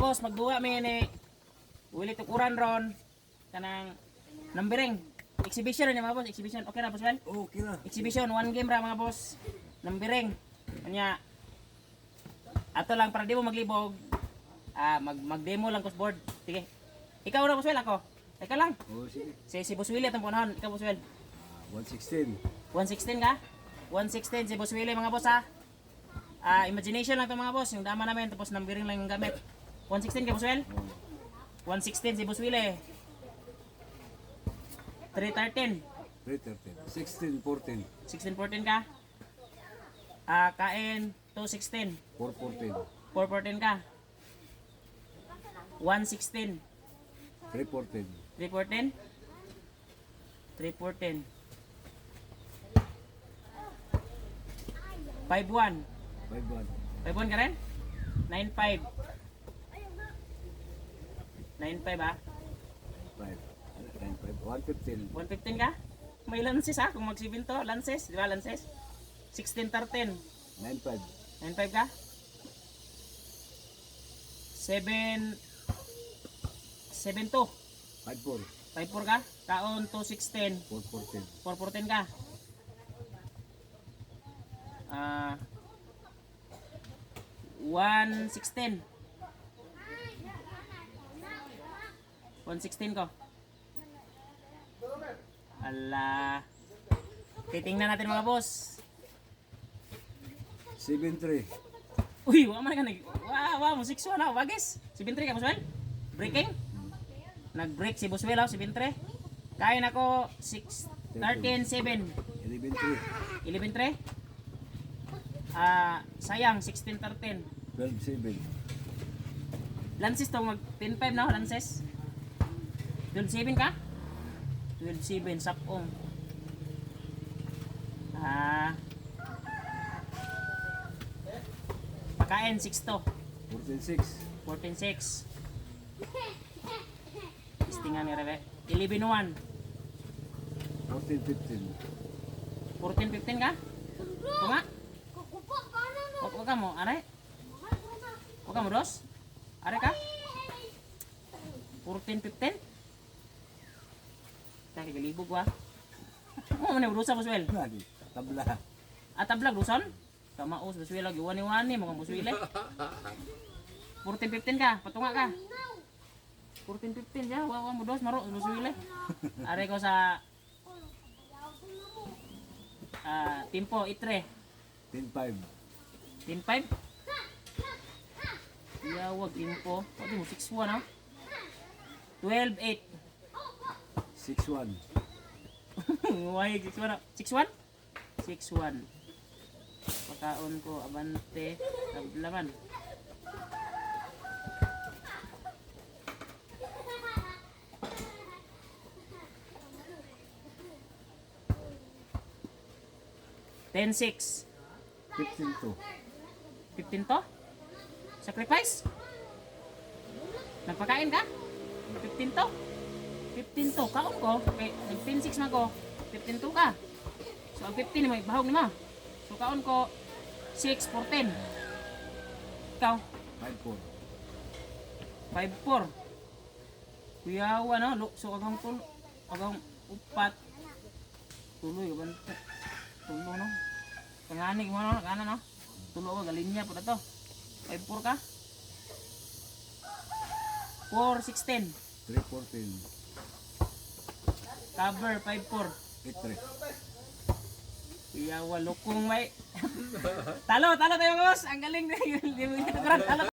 mga boss, magduwa mi ni ulit ukuran ron kanang numbering. Exhibition ni mga boss, exhibition. Okay na boss Well? Okay na. Exhibition, one game ra mga boss. Numbering. Kanya ato lang para di mo maglibog. Mag-demo lang ko sa board. Sige. Ikaw na boss Well, ako. Teka lang. Oh, sige. Si Boss Willie atong punahon. Ikaw boss Well. 116. 116 ka? 116 si Boss Willie mga boss ha. Imagination lang to mga boss. Yung dama namin tapos numbering lang yung gamit. 116 ka boss Well? Oh. 116 si Boss Willie. 313. 313. 16, 14. 1614 ka? Kain 216. 414. 414 ka? 116. 314. 314? 314. 51. 51. 51 ka rin? 95. 95 ah? 5. 95. 115. 115 ka? May lances ha? Kung mag-7 to, lances. Di ba lances? 1613. 95. 95 ka? 7 72. 54. 54 ka? Kaon 216. 414. 414 ka? 116. 116 ko. Ala. Titingnan natin mga boss. 73. Uy, wala man ka nag... Wow, mo 6-1 na. Wagis. 7-3 ka, Boss Well? Breaking? Nag-break si Boss Well, 7-3. Kain ako 13-7. 11-3. 11-3. Sayang, 16-13. 12-7. Lances to, mag 10-5 na, Lances. 12-7 ka? 12-7, sapong. Pakain, 6 to. 14-6. 14-6. Listingan ni Rebe. 11-1. 14-15. 14-15 ka? Ito nga? Huwag ka mo, are? Huwag ka mo, dos? Are ka? 14-15? Kaya galibog wa. Oo, man yung rusa, Boss Well. Lagi. Tabla. Tablag, ruson? Kamaos, Boss Well. Iwani-wani, mga Boss Will. 14-15 ka, patunga ka. 14-15 ya, wawa mo dos, maro, Boss Will. Are ko sa... Timpo, itre. 10-5. 10-5? Yawag, Timpo. Pwede mo, 6-1 ha? 12-8. 6-1. Wahig, 6-1 ha? 6-1? 6-1. Pagkaon ko, abante, tablaman. Ten 6. 15-2. 15 to? Sacrifice? Nagpakain ka? 15 to? 15 to. Kaon ko. Okay, 10-6 na ko. 15 to ka. So, ang 15 may bahog ni mo. So, kaon ko 6 for 10. Ikaw? 5-4. 5-4. Kuyawa no? So, agang upat. Tuloy, bante. Tulo no? Panganig mo no? Kana no? Tulo ka, galinya po na to. 5-4 ka? 4-16. 3-14. Cover 5-4. 8-3. Iyawa lukong may. Talo tayo boss. Ang galing na yun. Talo.